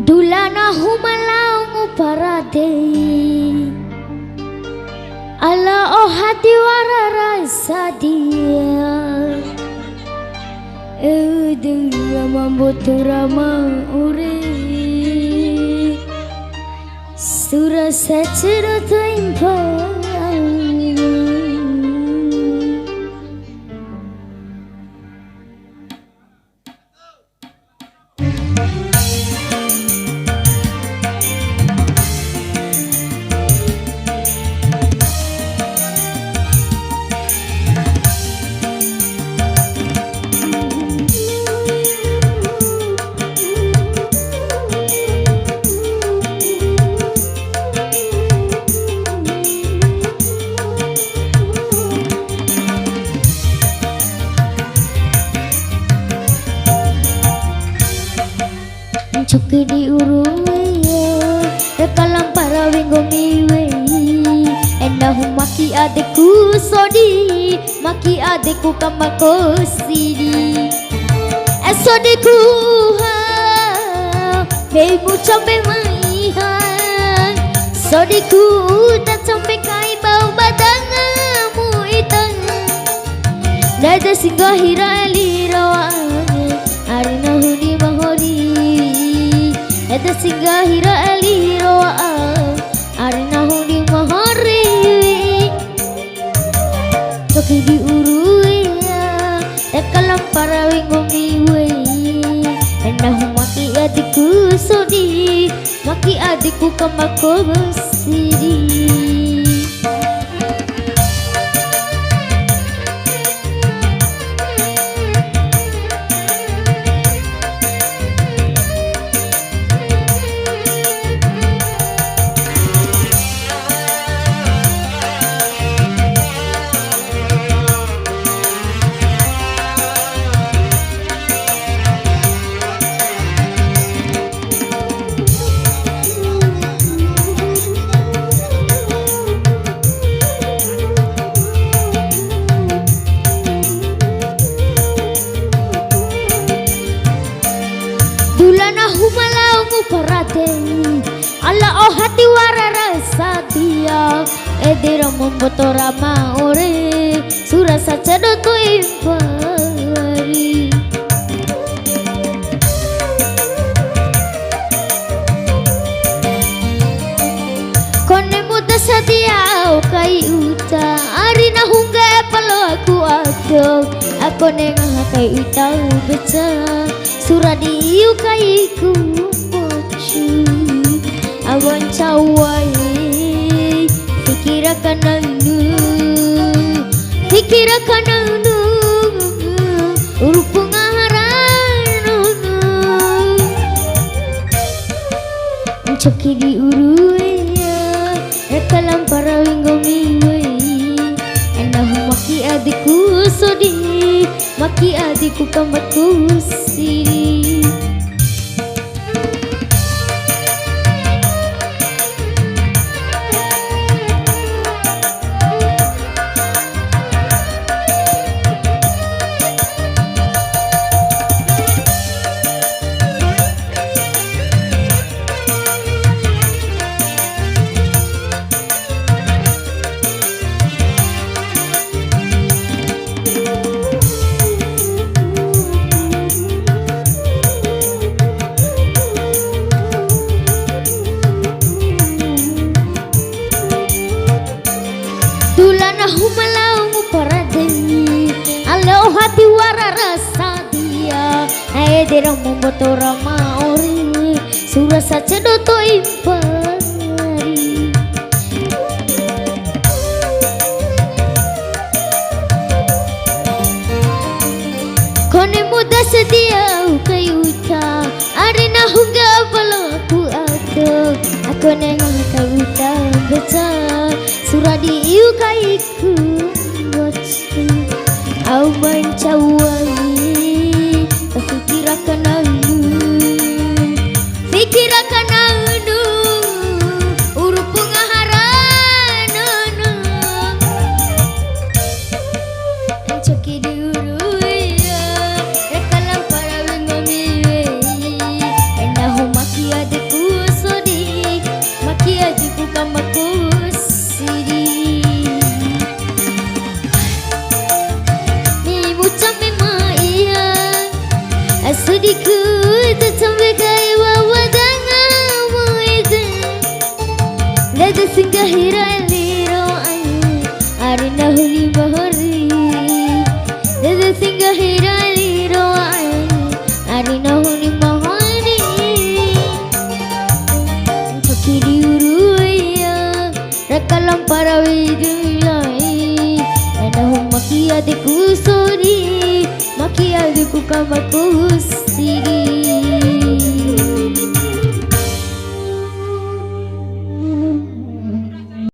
Dulana humalau parade ala oh hati warara sadia drama botorama ure sura sachero taimpa Cuki di uruwe rekalam para winggo miwe endah maki adekku sodi maki adekku kamako sidi esodiku ha beimu cambe maihan sodiku tak sampai kai bau badangamu itang dada singgah hira lirawan arina hudi mahori Eta singgah hira aliroa arina hudi mahari Coki di uruwe tekalam para winggo miwe endah maki adikku sodi maki adikku kamako sidi Dulana humalau parade ala oh hati warara sadia edera membotora maore surasa cedoto impari kone muda sadia kai uta arina hungga palo aku aku nengah kai uta beca suradi kai ku bocu awan cawai fikirakan anu urupung aran coki di uruwe rekalam para winggo miwe endah maki adikku sodi maki adikku kambatku siri Dulana humalau parade ala hati warara sadia derang membotora maori surasa cedoto impari kone muda sedia kayuta arina hungga palo aku nengah kayuta beca suradi iu kaiku bocu au mencawai fikirakan anu urupung aharan coki diuruwe rekalam para winggo miwe endah maki adek adikku sorry, maki adikku kamarku siri.